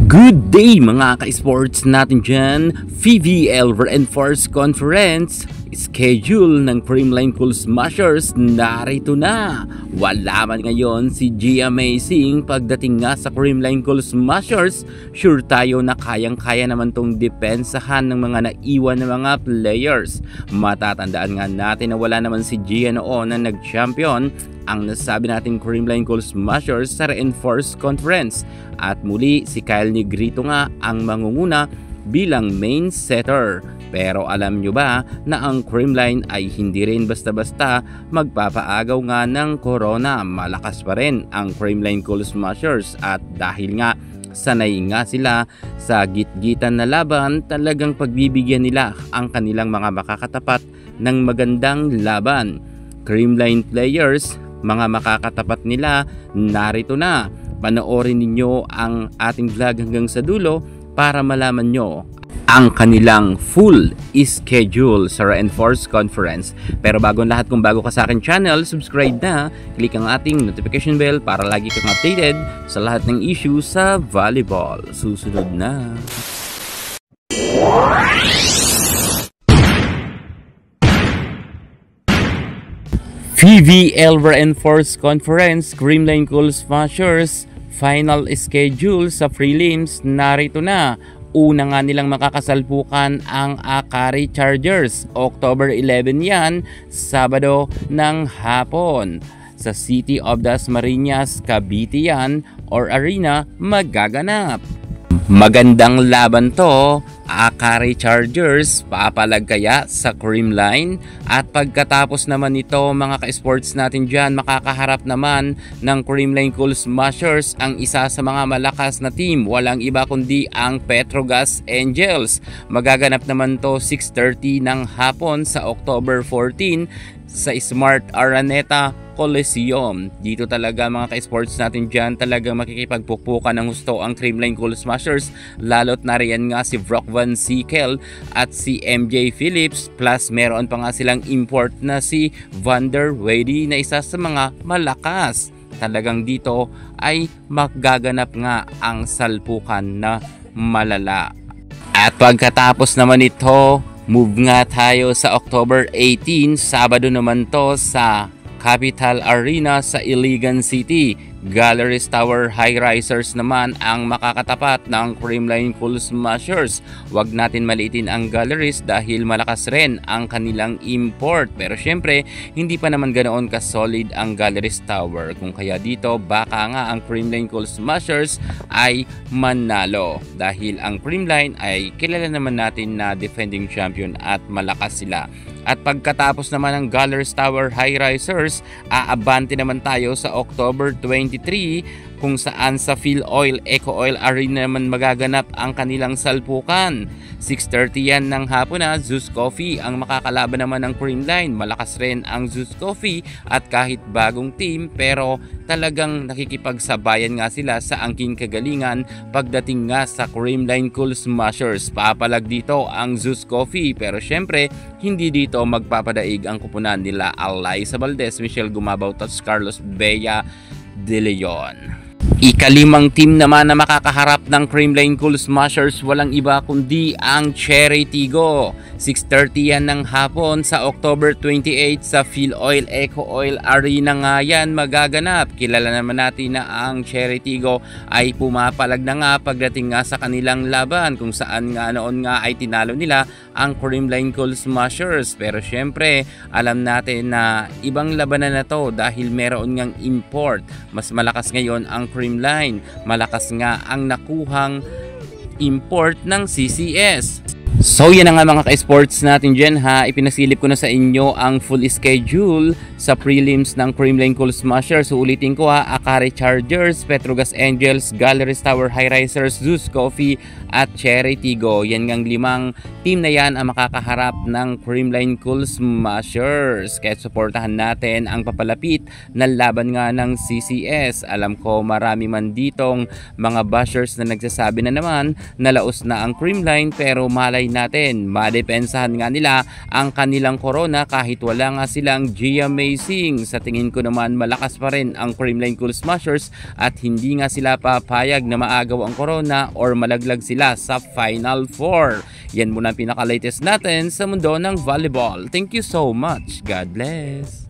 Good day mga ka-sports natin dyan. PVL Reinforced Conference schedule ng Creamline Cool Smashers narito na. Wala man ngayon si G Amazing pagdating nga sa Creamline Cool Smashers. Sure tayo na kayang-kaya naman tong depensahan ng mga naiwan na mga players. Matatandaan nga natin na wala naman si G noon na nag-champion ang nasabi nating Creamline Cool Smashers sa Reinforced Conference. At muli si Kyle Negrito nga ang mangunguna bilang main setter. Pero alam nyo ba na ang Creamline ay hindi rin basta-basta magpapaagaw nga ng corona. Malakas pa rin ang Creamline Cool Smashers at dahil nga sanay nga sila sa gitgitan na laban, talagang pagbibigyan nila ang kanilang mga makakatapat ng magandang laban. Creamline players, mga makakatapat nila, narito na. Panoorin ninyo ang ating vlog hanggang sa dulo para malaman nyo ang kanilang full schedule sa Reinforced Conference. Pero bago ang lahat, kung bago ka sa akin channel, subscribe na, click ang ating notification bell para lagi kang updated sa lahat ng issue sa volleyball. Susunod na. PVL Reinforced Conference Creamline Cool Smashers final schedule sa prelims narito na. Una nga nilang makakasalpukan ang Akari Chargers. October 11 yan, Sabado ng hapon. Sa City of Dasmariñas, Cavite yan or Arena magaganap. Magandang laban to. Akari Chargers papalag kaya sa Creamline, at pagkatapos naman nito mga ka-sports natin dyan, makakaharap naman ng Creamline Cool Smashers ang isa sa mga malakas na team, walang iba kundi ang Petrogas Angels. Magaganap naman to 6:30 ng hapon sa October 14 sa Smart Araneta Coliseum. Dito talaga mga ka-sports natin dyan, talagang makikipagpukpukan ng gusto ang Creamline Cool Smashers, lalo't nariyan nga si Brock Van Sickle at si MJ Phillips, plus meron pa nga silang import na si Vander Wady na isa sa mga malakas. Talagang dito ay magaganap nga ang salpukan na malala. At pagkatapos naman ito, move nga tayo sa October 18, Sabado naman to sa Capital Arena sa Iligan City. Galleries Tower High Risers naman ang makakatapat ng Creamline Cool Smashers. Huwag natin maliitin ang Galleries dahil malakas rin ang kanilang import. Pero syempre, hindi pa naman ganoon ka-solid ang Galleries Tower. Kung kaya dito, baka nga ang Creamline Cool Smashers ay manalo. Dahil ang Creamline ay kilala naman natin na defending champion at malakas sila. At pagkatapos naman ng Galleries Tower High Risers, aabante naman tayo sa October 23 kung saan sa Phil Oil Eco Oil Arena naman magaganap ang kanilang salpukan. 6:30 yan ng hapon na. Zeus Coffee ang makakalaban naman ng Creamline. Malakas rin ang Zeus Coffee at kahit bagong team, pero talagang nakikipagsabayan nga sila sa angking kagalingan pagdating nga sa Creamline Cool Smashers. Papalag dito ang Zeus Coffee, pero syempre hindi dito magpapadaig ang kupunan nila Alaysa Valdez, Michelle Gumabaw at Carlos Bea de Leon. Ikalimang team naman na makakaharap ng Creamline Cool Smashers, walang iba kundi ang Cherry Tigo. 6:30 yan ng hapon sa October 28 sa Phil Oil Eco Oil Arena nga yan magaganap. Kilala naman natin na ang Cherry Tigo ay pumapalag na nga pagdating nga sa kanilang laban, kung saan nga noon nga ay tinalo nila ang Creamline Cool Smashers. Pero syempre alam natin na ibang labanan na to dahil meron ngang import. Mas malakas ngayon ang Creamline, malakas nga ang nakuhang import ng CCS. So yan na nga mga ka-sports natin dyan ha. Ipinasilip ko na sa inyo ang full schedule sa prelims ng Creamline Cool Smashers. So ulitin ko ha: Akari Chargers, Petrogas Angels, Galleries Tower High Risers, Zeus Coffee at Cherry Tigo. Yan ngang limang team na yan ang makakaharap ng Creamline Cool Smashers. Kaya supportahan natin ang papalapit na laban nga ng CCS. Alam ko marami man ditong mga bashers na nagsasabi na naman na laos na ang Creamline, pero malay malay natin, madepensahan nga nila ang kanilang corona kahit wala nga silang G-Amazing. Sa tingin ko naman malakas pa rin ang Creamline Cool Smashers at hindi nga sila papayag na maagaw ang corona or malaglag sila sa Final Four. Yan muna ang pinaka-latest natin sa mundo ng volleyball. Thank you so much. God bless.